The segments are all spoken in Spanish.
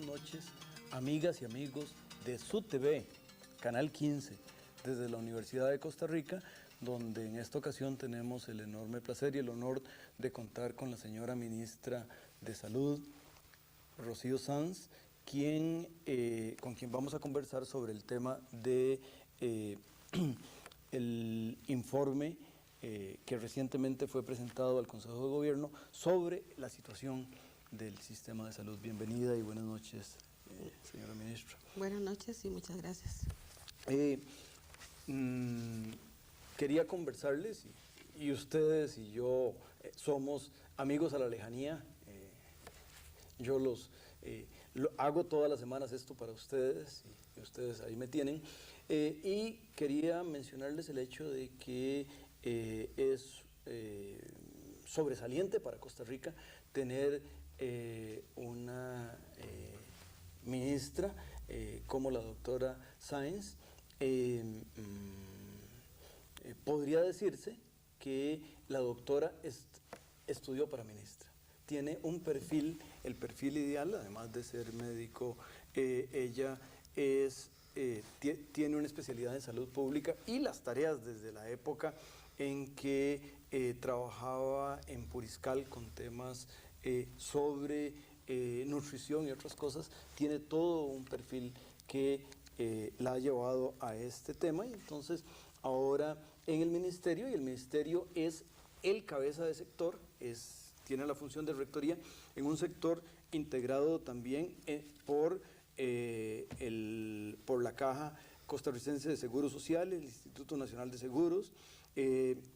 buenas noches, amigas y amigos de su TV, Canal 15, desde la Universidad de Costa Rica, donde en esta ocasión tenemos el enorme placer y el honor de contar con la señora ministra de Salud, Rocío Sanz, con quien vamos a conversar sobre el tema de el informe que recientemente fue presentado al Consejo de Gobierno sobre la situación del sistema de salud. Bienvenida y buenas noches, señora ministra. Buenas noches y muchas gracias. Quería conversarles, y ustedes y yo somos amigos a la lejanía. Yo hago todas las semanas esto para ustedes y ustedes ahí me tienen. Y quería mencionarles el hecho de que es sobresaliente para Costa Rica tener una ministra como la doctora Sáenz. Podría decirse que la doctora estudió para ministra. Tiene un perfil, el perfil ideal, además de ser médico. Ella tiene una especialidad en salud pública y las tareas desde la época en que trabajaba en Puriscal con temas sobre nutrición y otras cosas. Tiene todo un perfil que la ha llevado a este tema, y entonces ahora en el ministerio, y el ministerio es el cabeza de sector, tiene la función de rectoría en un sector integrado también por la Caja Costarricense de Seguro Social, el Instituto Nacional de Seguros,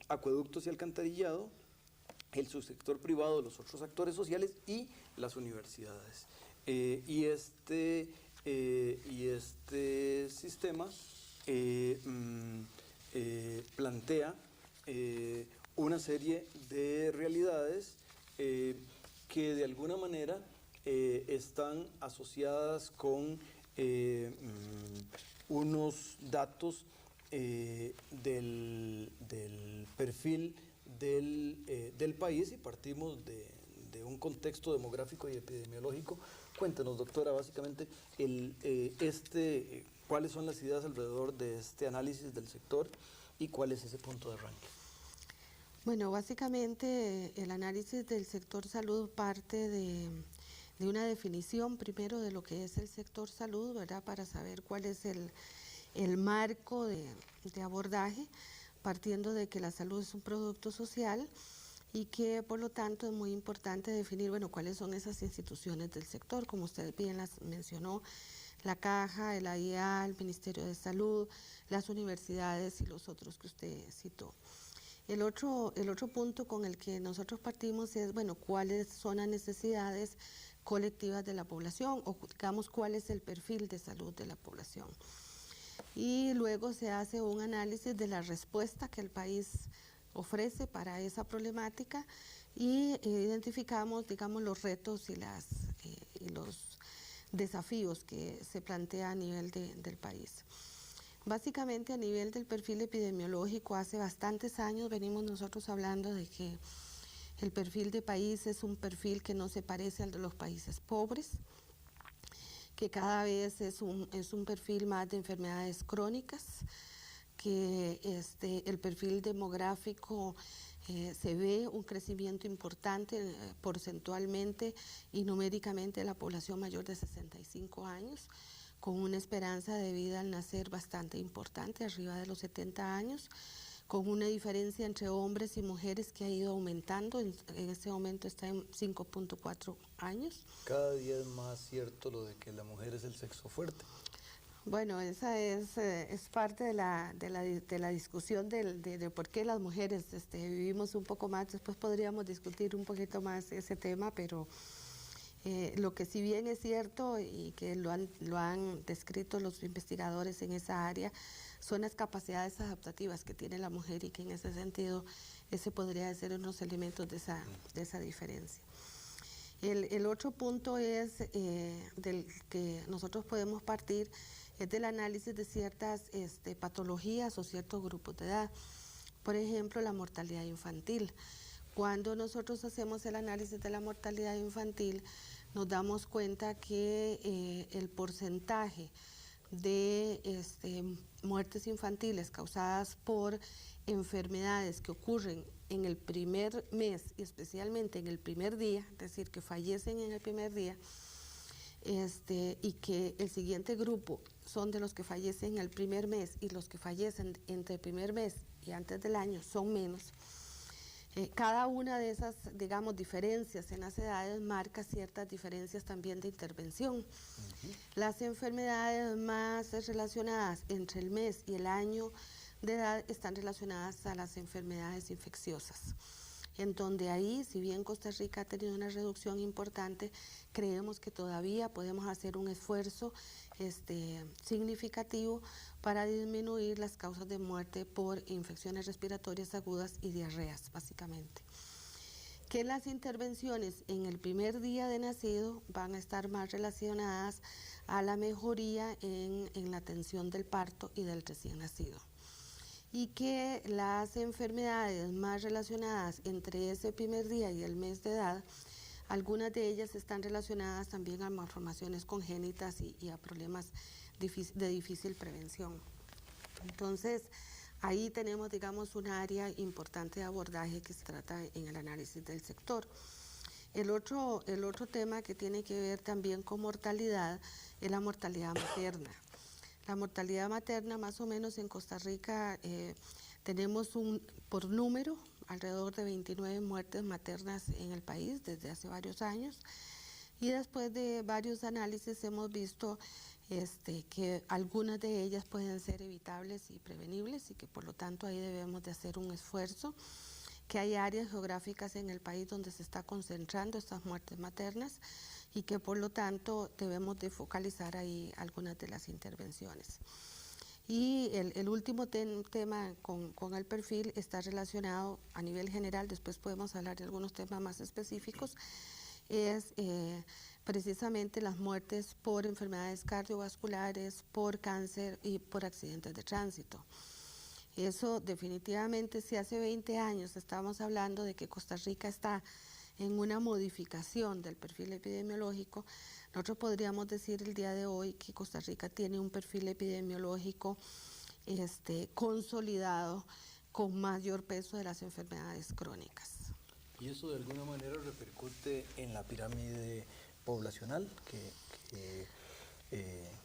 Acueductos y Alcantarillado, el subsector privado, los otros actores sociales y las universidades. Y este sistema plantea una serie de realidades que de alguna manera están asociadas con unos datos del perfil del país, y partimos de un contexto demográfico y epidemiológico. Cuéntenos, doctora, básicamente cuáles son las ideas alrededor de este análisis del sector y cuál es ese punto de arranque. Bueno, básicamente el análisis del sector salud parte de una definición primero de lo que es el sector salud, ¿verdad? Para saber cuál es el marco de abordaje, partiendo de que la salud es un producto social y que por lo tanto es muy importante definir, bueno, cuáles son esas instituciones del sector, como usted bien las mencionó, la Caja, el AIA, el Ministerio de Salud, las universidades y los otros que usted citó. El otro punto con el que nosotros partimos es, bueno, cuáles son las necesidades colectivas de la población, o digamos cuál es el perfil de salud de la población. Y luego se hace un análisis de la respuesta que el país ofrece para esa problemática y identificamos, digamos, los retos y los desafíos que se plantea a nivel del país. Básicamente a nivel del perfil epidemiológico, hace bastantes años venimos nosotros hablando de que el perfil de país es un perfil que no se parece al de los países pobres, que cada vez es un perfil más de enfermedades crónicas, que el perfil demográfico se ve un crecimiento importante porcentualmente y numéricamente de la población mayor de 65 años, con una esperanza de vida al nacer bastante importante, arriba de los 70 años, con una diferencia entre hombres y mujeres que ha ido aumentando, en este momento está en 5.4 años. Cada día es más cierto lo de que la mujer es el sexo fuerte. Bueno, esa es parte de la discusión de por qué las mujeres vivimos un poco más. Después podríamos discutir un poquito más ese tema, pero lo que si bien es cierto y que lo han descrito los investigadores en esa área, son las capacidades adaptativas que tiene la mujer, y que en ese sentido ese podría ser unos elementos de esa diferencia. El otro punto es del que nosotros podemos partir, es del análisis de ciertas patologías o ciertos grupos de edad. Por ejemplo, la mortalidad infantil. Cuando nosotros hacemos el análisis de la mortalidad infantil, nos damos cuenta que el porcentaje de muertes infantiles causadas por enfermedades que ocurren en el primer mes y especialmente en el primer día, es decir, que fallecen en el primer día, y que el siguiente grupo son de los que fallecen en el primer mes y los que fallecen entre el primer mes y antes del año son menos. Cada una de esas, digamos, diferencias en las edades marca ciertas diferencias también de intervención. Las enfermedades más relacionadas entre el mes y el año de edad están relacionadas a las enfermedades infecciosas, en donde ahí, si bien Costa Rica ha tenido una reducción importante, creemos que todavía podemos hacer un esfuerzo significativo para disminuir las causas de muerte por infecciones respiratorias agudas y diarreas, básicamente. Que las intervenciones en el primer día de nacido van a estar más relacionadas a la mejoría en la atención del parto y del recién nacido. Y que las enfermedades más relacionadas entre ese primer día y el mes de edad, algunas de ellas están relacionadas también a malformaciones congénitas y a problemas de difícil prevención. Entonces, ahí tenemos, digamos, un área importante de abordaje que se trata en el análisis del sector. El otro tema que tiene que ver también con mortalidad es la mortalidad materna. La mortalidad materna, más o menos en Costa Rica, tenemos por número alrededor de 29 muertes maternas en el país desde hace varios años, y después de varios análisis hemos visto que algunas de ellas pueden ser evitables y prevenibles y que por lo tanto ahí debemos de hacer un esfuerzo, que hay áreas geográficas en el país donde se está concentrando estas muertes maternas y que por lo tanto debemos de focalizar ahí algunas de las intervenciones. Y el último tema con el perfil está relacionado a nivel general, después podemos hablar de algunos temas más específicos, es precisamente las muertes por enfermedades cardiovasculares, por cáncer y por accidentes de tránsito. Eso definitivamente, si hace 20 años estábamos hablando de que Costa Rica está en una modificación del perfil epidemiológico, nosotros podríamos decir el día de hoy que Costa Rica tiene un perfil epidemiológico consolidado con mayor peso de las enfermedades crónicas. ¿Y eso de alguna manera repercute en la pirámide poblacional,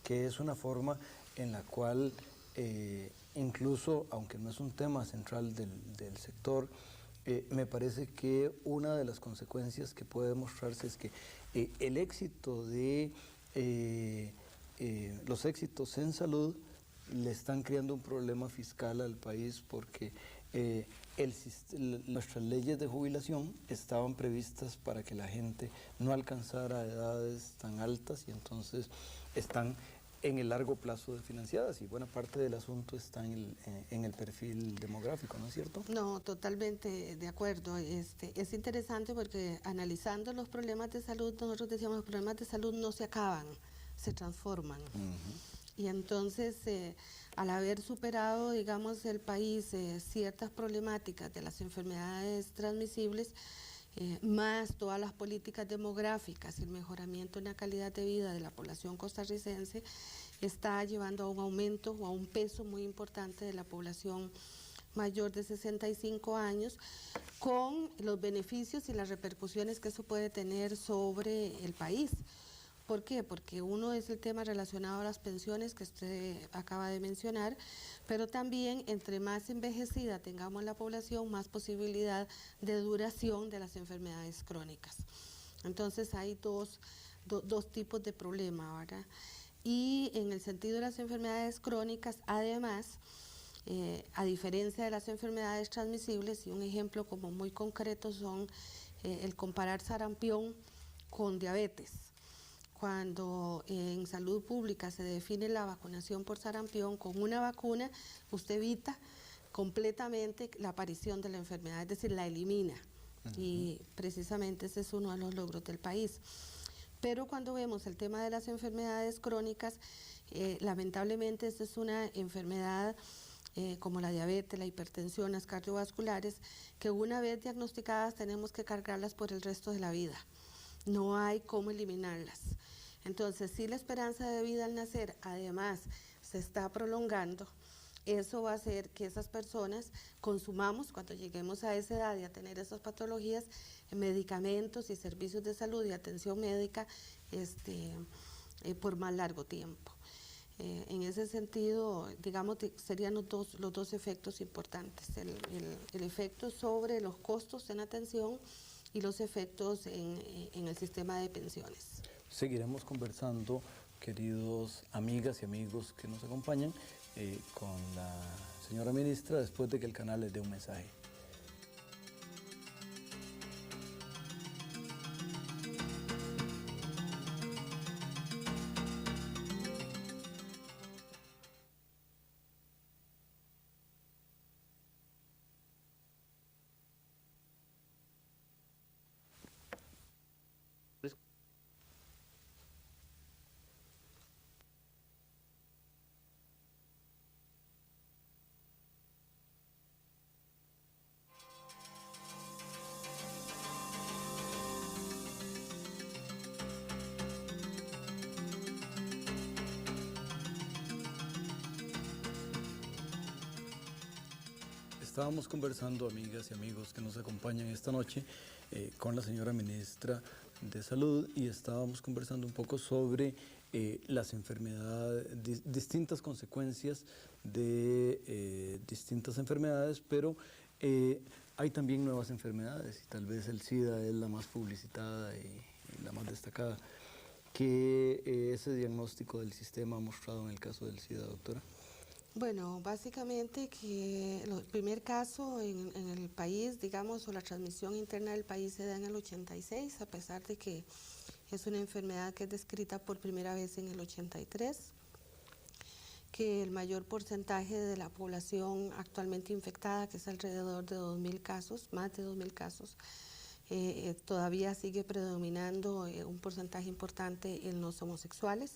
que es una forma en la cual incluso, aunque no es un tema central del sector, me parece que una de las consecuencias que puede demostrarse es que el éxito de los éxitos en salud le están creando un problema fiscal al país porque nuestras leyes de jubilación estaban previstas para que la gente no alcanzara edades tan altas y entonces están en el largo plazo financiadas y buena parte del asunto está en el perfil demográfico, ¿no es cierto? No, totalmente de acuerdo. Es interesante porque analizando los problemas de salud, nosotros decíamos los problemas de salud no se acaban, se transforman. Y entonces, al haber superado, digamos, el país ciertas problemáticas de las enfermedades transmisibles, más todas las políticas demográficas y el mejoramiento en la calidad de vida de la población costarricense, está llevando a un aumento o a un peso muy importante de la población mayor de 65 años, con los beneficios y las repercusiones que eso puede tener sobre el país. ¿Por qué? Porque uno es el tema relacionado a las pensiones que usted acaba de mencionar, pero también entre más envejecida tengamos la población, más posibilidad de duración de las enfermedades crónicas. Entonces hay dos tipos de problema, ¿verdad? Y en el sentido de las enfermedades crónicas, además, a diferencia de las enfermedades transmisibles, y un ejemplo como muy concreto son el comparar sarampión con diabetes. Cuando en salud pública se define la vacunación por sarampión, con una vacuna usted evita completamente la aparición de la enfermedad, es decir, la elimina. Y precisamente ese es uno de los logros del país. Pero cuando vemos el tema de las enfermedades crónicas, lamentablemente esta es una enfermedad como la diabetes, la hipertensión, las cardiovasculares, que una vez diagnosticadas tenemos que cargarlas por el resto de la vida. no hay cómo eliminarlas. Entonces, si la esperanza de vida al nacer además se está prolongando, eso va a hacer que esas personas consumamos, cuando lleguemos a esa edad y a tener esas patologías, medicamentos y servicios de salud y atención médica por más largo tiempo. En ese sentido, digamos, serían los dos efectos importantes, el efecto sobre los costos en atención y los efectos en el sistema de pensiones. Seguiremos conversando, queridos amigas y amigos que nos acompañan, con la señora ministra después de que el canal les dé un mensaje. Estábamos conversando, amigas y amigos que nos acompañan esta noche, con la señora ministra de Salud, y estábamos conversando un poco sobre las enfermedades, distintas consecuencias de distintas enfermedades, pero hay también nuevas enfermedades y tal vez el SIDA es la más publicitada y la más destacada. ¿Qué ese diagnóstico del sistema ha mostrado en el caso del SIDA, doctora? Bueno, básicamente que el primer caso en el país, digamos, o la transmisión interna del país se da en el 86, a pesar de que es una enfermedad que es descrita por primera vez en el 83, que el mayor porcentaje de la población actualmente infectada, que es alrededor de 2.000 casos, más de 2.000 casos, todavía sigue predominando un porcentaje importante en los homosexuales,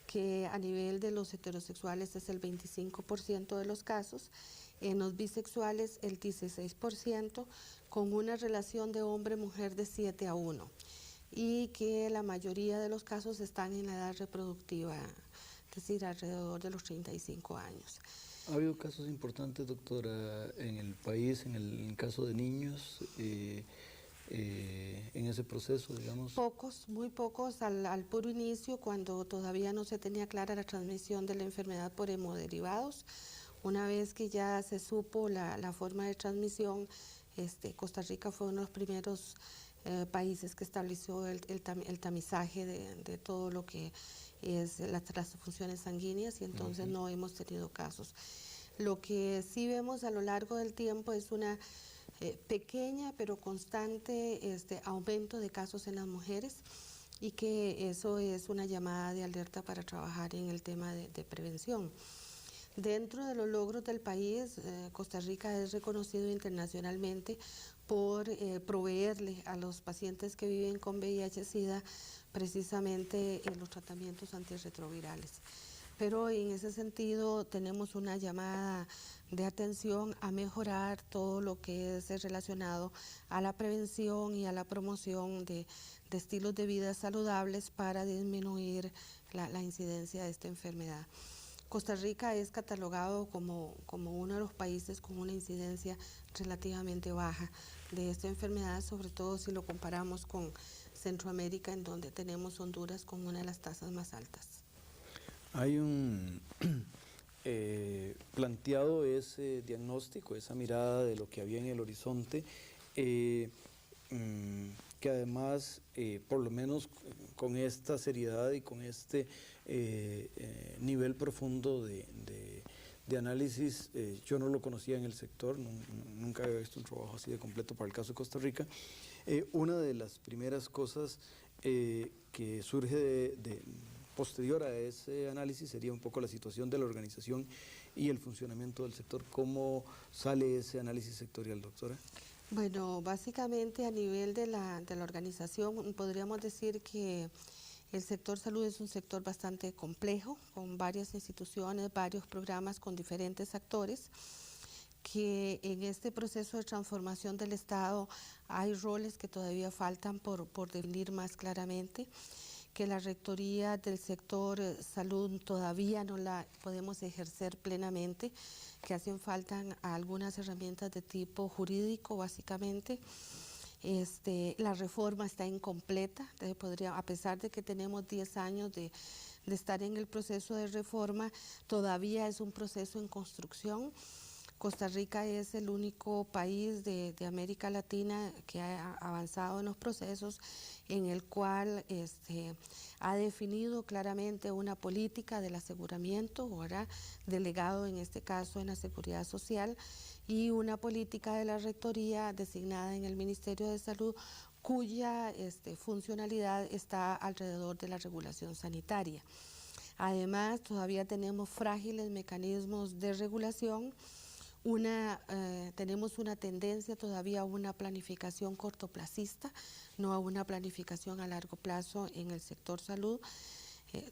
que a nivel de los heterosexuales es el 25% de los casos, en los bisexuales el 16%, con una relación de hombre-mujer de 7:1, y que la mayoría de los casos están en la edad reproductiva, es decir, alrededor de los 35 años. ¿Ha habido casos importantes, doctora, en el país, en el caso de niños, en ese proceso, digamos? Pocos, muy pocos al puro inicio, cuando todavía no se tenía clara la transmisión de la enfermedad por hemoderivados. Una vez que ya se supo la forma de transmisión, Costa Rica fue uno de los primeros países que estableció el tamizaje de todo lo que es las transfusiones sanguíneas, y entonces no hemos tenido casos. Lo que sí vemos a lo largo del tiempo es una pequeña pero constante aumento de casos en las mujeres, y que eso es una llamada de alerta para trabajar en el tema de prevención. Dentro de los logros del país, Costa Rica es reconocido internacionalmente por proveerle a los pacientes que viven con VIH-Sida precisamente los tratamientos antirretrovirales. Pero en ese sentido tenemos una llamada de atención a mejorar todo lo que es relacionado a la prevención y a la promoción de estilos de vida saludables para disminuir la incidencia de esta enfermedad. Costa Rica es catalogado como uno de los países con una incidencia relativamente baja de esta enfermedad, sobre todo si lo comparamos con Centroamérica, en donde tenemos Honduras con una de las tasas más altas. Hay un planteado ese diagnóstico, esa mirada de lo que había en el horizonte, que además, por lo menos con esta seriedad y con este nivel profundo de análisis, yo no lo conocía en el sector, nunca había visto un trabajo así de completo para el caso de Costa Rica. Una de las primeras cosas que surge posterior a ese análisis sería un poco la situación de la organización y el funcionamiento del sector. ¿Cómo sale ese análisis sectorial, doctora? Bueno, básicamente a nivel de la organización podríamos decir que el sector salud es un sector bastante complejo, con varias instituciones, varios programas con diferentes actores, que en este proceso de transformación del Estado hay roles que todavía faltan por definir más claramente, que la rectoría del sector salud todavía no la podemos ejercer plenamente, que hacen falta algunas herramientas de tipo jurídico básicamente. La reforma está incompleta, a pesar de que tenemos 10 años de estar en el proceso de reforma, todavía es un proceso en construcción. Costa Rica es el único país de América Latina que ha avanzado en los procesos, en el cual ha definido claramente una política del aseguramiento, ¿verdad?, delegado en este caso en la Seguridad Social, y una política de la rectoría designada en el Ministerio de Salud, cuya funcionalidad está alrededor de la regulación sanitaria. Además, todavía tenemos frágiles mecanismos de regulación. Tenemos una tendencia todavía a una planificación cortoplacista, no a una planificación a largo plazo en el sector salud.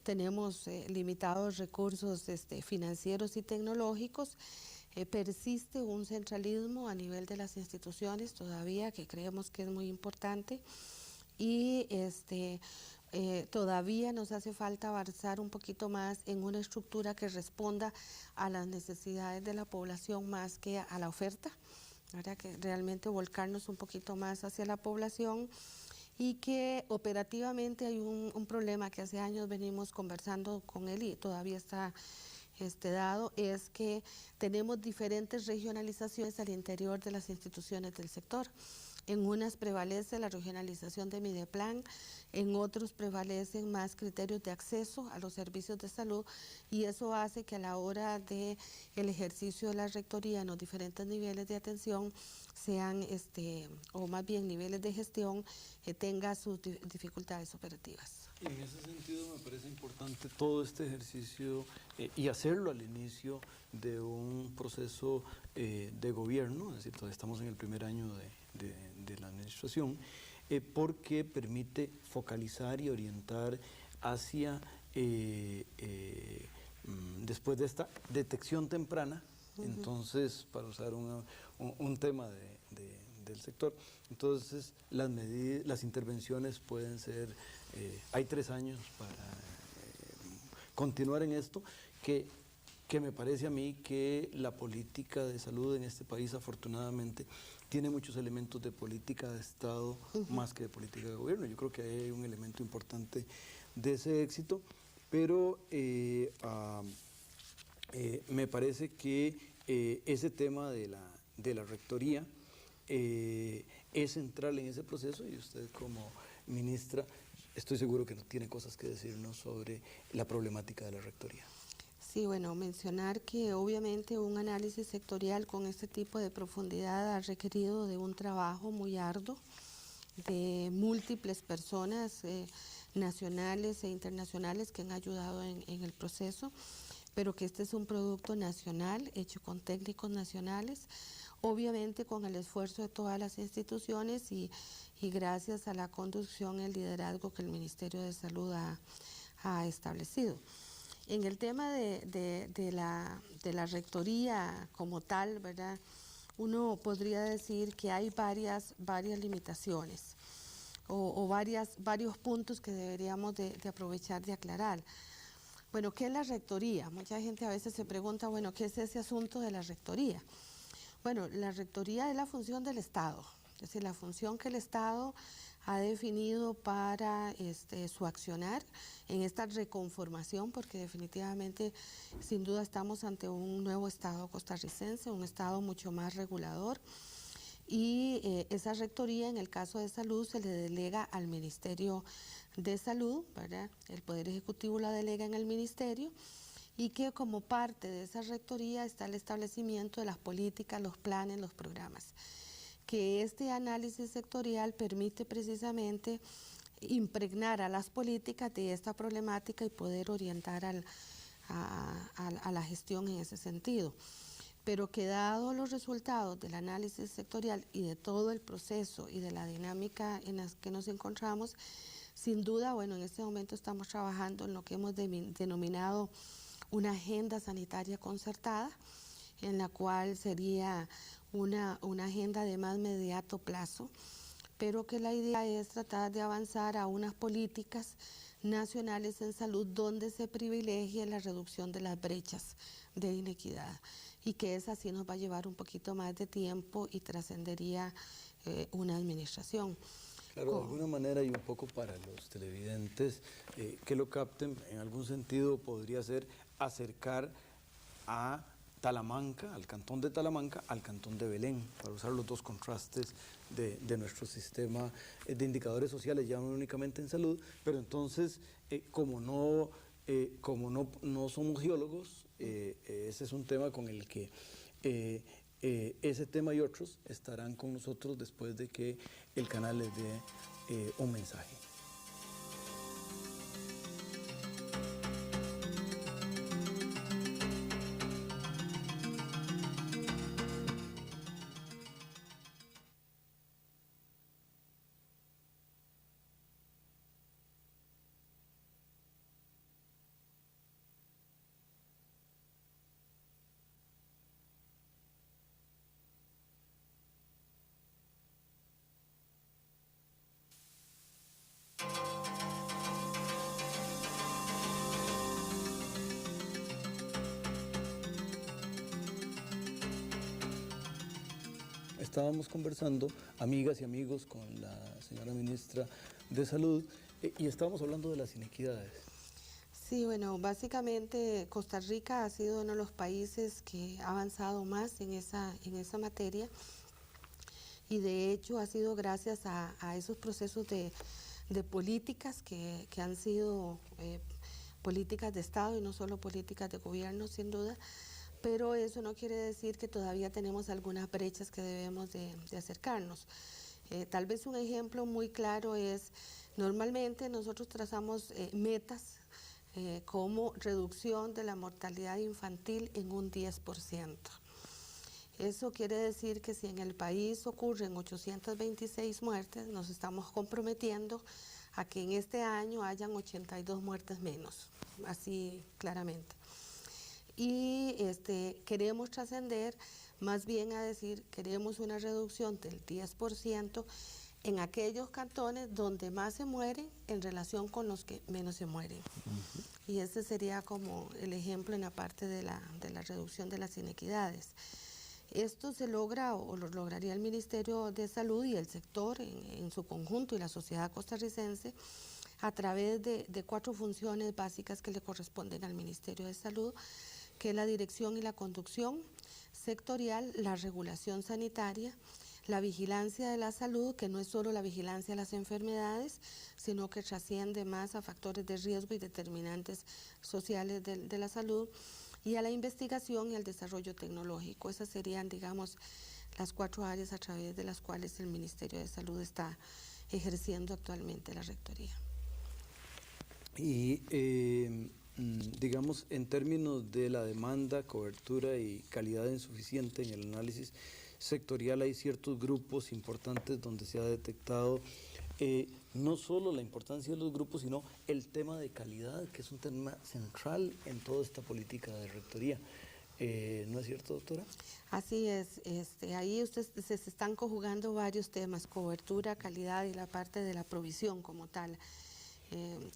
Tenemos limitados recursos financieros y tecnológicos. Persiste un centralismo a nivel de las instituciones todavía, que creemos que es muy importante, y todavía nos hace falta avanzar un poquito más en una estructura que responda a las necesidades de la población más que a la oferta, ¿verdad?, que realmente volcarnos un poquito más hacia la población, y que operativamente hay un problema que hace años venimos conversando con él y todavía está dado, es que tenemos diferentes regionalizaciones al interior de las instituciones del sector. En unas prevalece la regionalización de Mideplan, en otros prevalecen más criterios de acceso a los servicios de salud, y eso hace que a la hora del ejercicio de la rectoría en los diferentes niveles de atención sean, o más bien niveles de gestión, tenga sus dificultades operativas. En ese sentido me parece importante todo este ejercicio y hacerlo al inicio de un proceso de gobierno, es decir, todavía estamos en el primer año de la administración, porque permite focalizar y orientar hacia, después de esta detección temprana, entonces, para usar un tema del sector, entonces las intervenciones pueden ser, hay 3 años para continuar en esto, que me parece a mí que la política de salud en este país afortunadamente tiene muchos elementos de política de Estado más que de política de gobierno. Yo creo que hay un elemento importante de ese éxito, pero me parece que ese tema de la rectoría es central en ese proceso, y usted como ministra estoy seguro que tiene cosas que decirnos sobre la problemática de la rectoría. Sí, bueno, mencionar que obviamente un análisis sectorial con este tipo de profundidad ha requerido de un trabajo muy arduo de múltiples personas nacionales e internacionales que han ayudado en el proceso, pero que este es un producto nacional hecho con técnicos nacionales, obviamente con el esfuerzo de todas las instituciones y gracias a la conducción y el liderazgo que el Ministerio de Salud ha establecido. En el tema de la rectoría como tal, ¿verdad?, uno podría decir que hay varias limitaciones o varios puntos que deberíamos de aprovechar de aclarar. Bueno, ¿qué es la rectoría? Mucha gente a veces se pregunta, bueno, ¿qué es ese asunto de la rectoría? Bueno, la rectoría es la función del Estado, es decir, la función que el Estado ha definido para su accionar en esta reconformación, porque definitivamente, sin duda, estamos ante un nuevo Estado costarricense, un Estado mucho más regulador, y esa rectoría, en el caso de salud, se le delega al Ministerio de Salud, ¿verdad? El Poder Ejecutivo la delega en el Ministerio, y que como parte de esa rectoría está el establecimiento de las políticas, los planes, los programas. Que este análisis sectorial permite precisamente impregnar a las políticas de esta problemática y poder orientar a la gestión en ese sentido. Pero que dado los resultados del análisis sectorial y de todo el proceso y de la dinámica en la que nos encontramos, sin duda, bueno, en este momento estamos trabajando en lo que hemos denominado una agenda sanitaria concertada, en la cual sería una agenda de más mediato plazo, pero que la idea es tratar de avanzar a unas políticas nacionales en salud donde se privilegie la reducción de las brechas de inequidad, y que esa sí nos va a llevar un poquito más de tiempo y trascendería una administración. Claro, de alguna manera y un poco para los televidentes que lo capten, en algún sentido podría ser acercar a Talamanca, al cantón de Talamanca, al cantón de Belén, para usar los dos contrastes de nuestro sistema de indicadores sociales, ya no únicamente en salud, pero entonces, como no somos geólogos, ese es un tema con el que ese tema y otros estarán con nosotros después de que el canal les dé un mensaje. Estábamos conversando, amigas y amigos, con la señora ministra de Salud y estábamos hablando de las inequidades. Sí, bueno, básicamente Costa Rica ha sido uno de los países que ha avanzado más en esa materia, y de hecho ha sido gracias a esos procesos de políticas que han sido políticas de Estado y no solo políticas de gobierno, sin duda. Pero eso no quiere decir que todavía tenemos algunas brechas que debemos de acercarnos. Tal vez un ejemplo muy claro es, normalmente nosotros trazamos metas como reducción de la mortalidad infantil en un 10%. Eso quiere decir que si en el país ocurren 826 muertes, nos estamos comprometiendo a que en este año hayan 82 muertes menos, así claramente. Y queremos trascender más bien a decir, queremos una reducción del 10% en aquellos cantones donde más se mueren en relación con los que menos se mueren. Y ese sería como el ejemplo en la parte de la reducción de las inequidades. Esto se logra, o lo lograría el Ministerio de Salud y el sector en su conjunto y la sociedad costarricense, a través de 4 funciones básicas que le corresponden al Ministerio de Salud, que es la dirección y la conducción sectorial, la regulación sanitaria, la vigilancia de la salud, que no es solo la vigilancia de las enfermedades, sino que trasciende más a factores de riesgo y determinantes sociales de la salud, y a la investigación y al desarrollo tecnológico. Esas serían, digamos, las 4 áreas a través de las cuales el Ministerio de Salud está ejerciendo actualmente la rectoría. Y digamos, en términos de la demanda, cobertura y calidad insuficiente en el análisis sectorial, hay ciertos grupos importantes donde se ha detectado no solo la importancia de los grupos, sino el tema de calidad, que es un tema central en toda esta política de rectoría. ¿No es cierto, doctora? Así es, ahí se están conjugando varios temas: cobertura, calidad y la parte de la provisión como tal.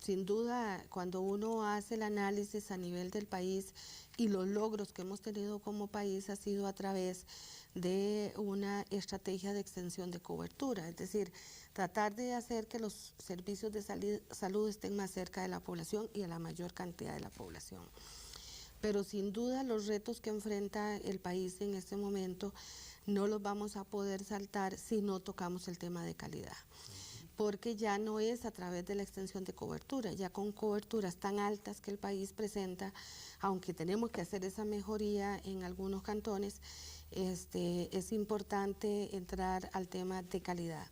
Sin duda, cuando uno hace el análisis a nivel del país y los logros que hemos tenido como país, ha sido a través de una estrategia de extensión de cobertura, es decir, tratar de hacer que los servicios de salud estén más cerca de la población y a la mayor cantidad de la población. Pero sin duda los retos que enfrenta el país en este momento no los vamos a poder saltar si no tocamos el tema de calidad, porque ya no es a través de la extensión de cobertura, ya con coberturas tan altas que el país presenta, aunque tenemos que hacer esa mejoría en algunos cantones, es importante entrar al tema de calidad.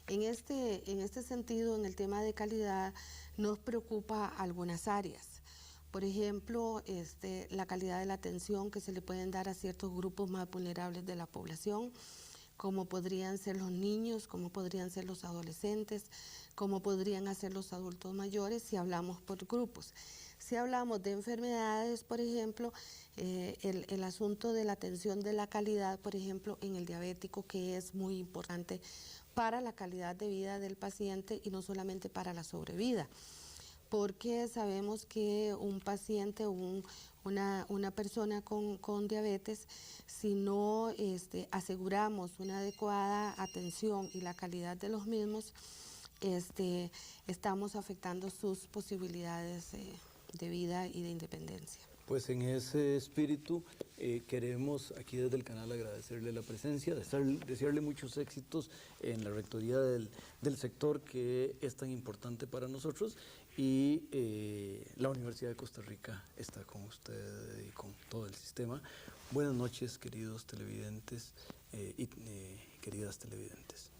En este sentido, en el tema de calidad, nos preocupa algunas áreas. Por ejemplo, la calidad de la atención que se le pueden dar a ciertos grupos más vulnerables de la población, como podrían ser los niños, como podrían ser los adolescentes, como podrían ser los adultos mayores si hablamos por grupos. Si hablamos de enfermedades, por ejemplo, el asunto de la atención de la calidad, por ejemplo, en el diabético, que es muy importante para la calidad de vida del paciente y no solamente para la sobrevida, porque sabemos que un paciente o una persona con diabetes, si no aseguramos una adecuada atención y la calidad de los mismos, estamos afectando sus posibilidades de vida y de independencia. Pues en ese espíritu queremos aquí desde el canal agradecerle la presencia, desearle muchos éxitos en la rectoría del sector que es tan importante para nosotros, y la Universidad de Costa Rica está con usted y con todo el sistema. Buenas noches, queridos televidentes y queridas televidentes.